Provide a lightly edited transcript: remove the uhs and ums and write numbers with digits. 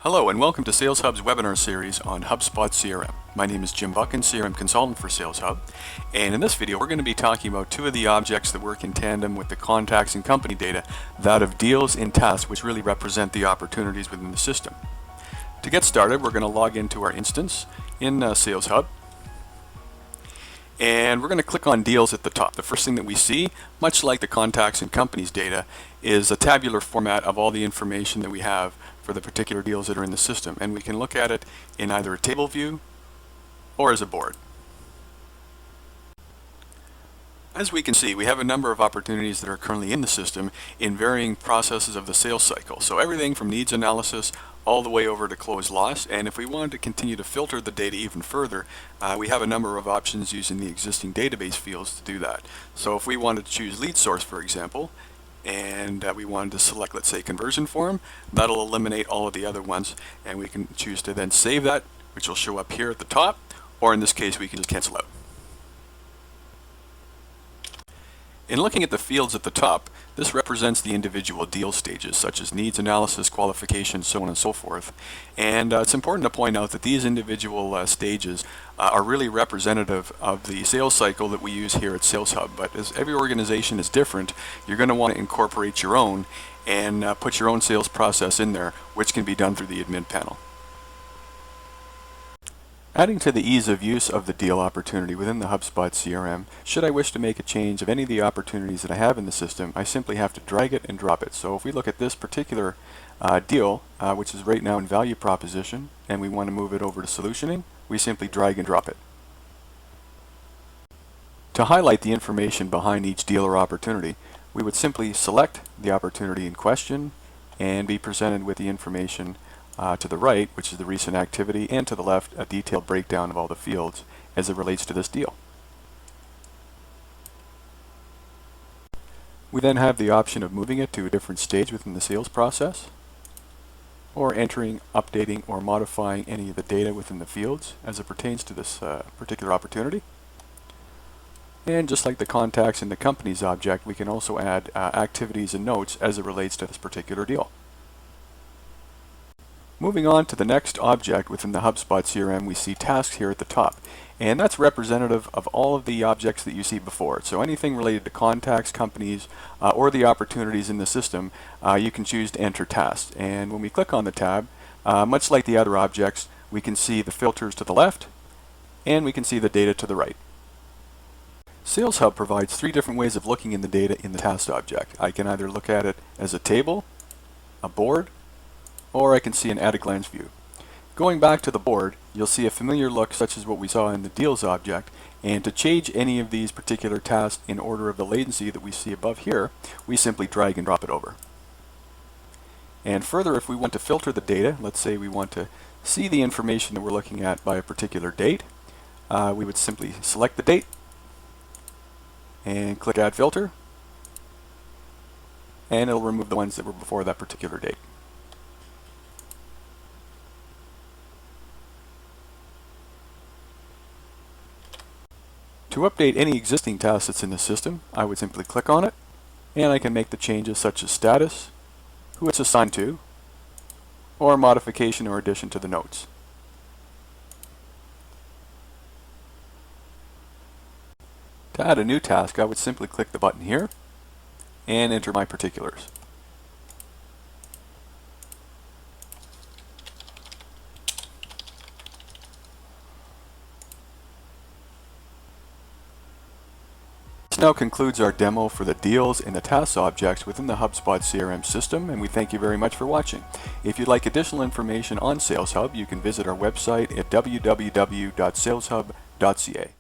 Hello and welcome to SalesHub's webinar series on Hubspot CRM. My name is Jim Buchan, CRM consultant for SalesHub, and in this video we're going to be talking about two of the objects that work in tandem with the contacts and company data, that of deals and tasks, which really represent the opportunities within the system. To get started, we're going to log into our instance in SalesHub, and we're going to click on deals at the top. The first thing that we see, much like the contacts and companies data, is a tabular format of all the information that we have for the particular deals that are in the system, and we can look at it in either a table view or as a board. As we can see, we have a number of opportunities that are currently in the system in varying processes of the sales cycle. So everything from needs analysis all the way over to close loss, and if we wanted to continue to filter the data even further, we have a number of options using the existing database fields to do that. So if we wanted to choose lead source, for example, and we wanted to select, let's say, conversion form, that'll eliminate all of the other ones, and we can choose to then save that, which will show up here at the top, or in this case we can just cancel out. In looking at the fields at the top, this represents the individual deal stages, such as needs analysis, qualification, so on and so forth. And it's important to point out that these individual stages are really representative of the sales cycle that we use here at SalesHub. But as every organization is different, you're going to want to incorporate your own and put your own sales process in there, which can be done through the admin panel. Adding to the ease of use of the deal opportunity within the Hubspot CRM, should I wish to make a change of any of the opportunities that I have in the system, I simply have to drag it and drop it. So if we look at this particular deal, which is right now in value proposition, and we want to move it over to solutioning, we simply drag and drop it. To highlight the information behind each deal or opportunity, we would simply select the opportunity in question and be presented with the information to the right, which is the recent activity, and to the left, a detailed breakdown of all the fields as it relates to this deal. We then have the option of moving it to a different stage within the sales process, or entering, updating, or modifying any of the data within the fields as it pertains to this particular opportunity. And just like the contacts and the companies object, we can also add activities and notes as it relates to this particular deal. Moving on to the next object within the Hubspot CRM, we see tasks here at the top, and that's representative of all of the objects that you see before. So anything related to contacts, companies, or the opportunities in the system, you can choose to enter tasks. And when we click on the tab, much like the other objects, we can see the filters to the left, and we can see the data to the right. SalesHub provides three different ways of looking in the data in the task object. I can either look at it as a table, a board, or I can see an at-a-glance view. Going back to the board, you'll see a familiar look such as what we saw in the deals object, and to change any of these particular tasks in order of the latency that we see above here, we simply drag and drop it over. And further, if we want to filter the data, let's say we want to see the information that we're looking at by a particular date, we would simply select the date and click Add Filter, and it'll remove the ones that were before that particular date. To update any existing task that's in the system, I would simply click on it, and I can make the changes such as status, who it's assigned to, or modification or addition to the notes. To add a new task, I would simply click the button here and enter my particulars. This now concludes our demo for the deals and the tasks objects within the Hubspot CRM system, and we thank you very much for watching. If you'd like additional information on SalesHub, you can visit our website at www.saleshub.ca.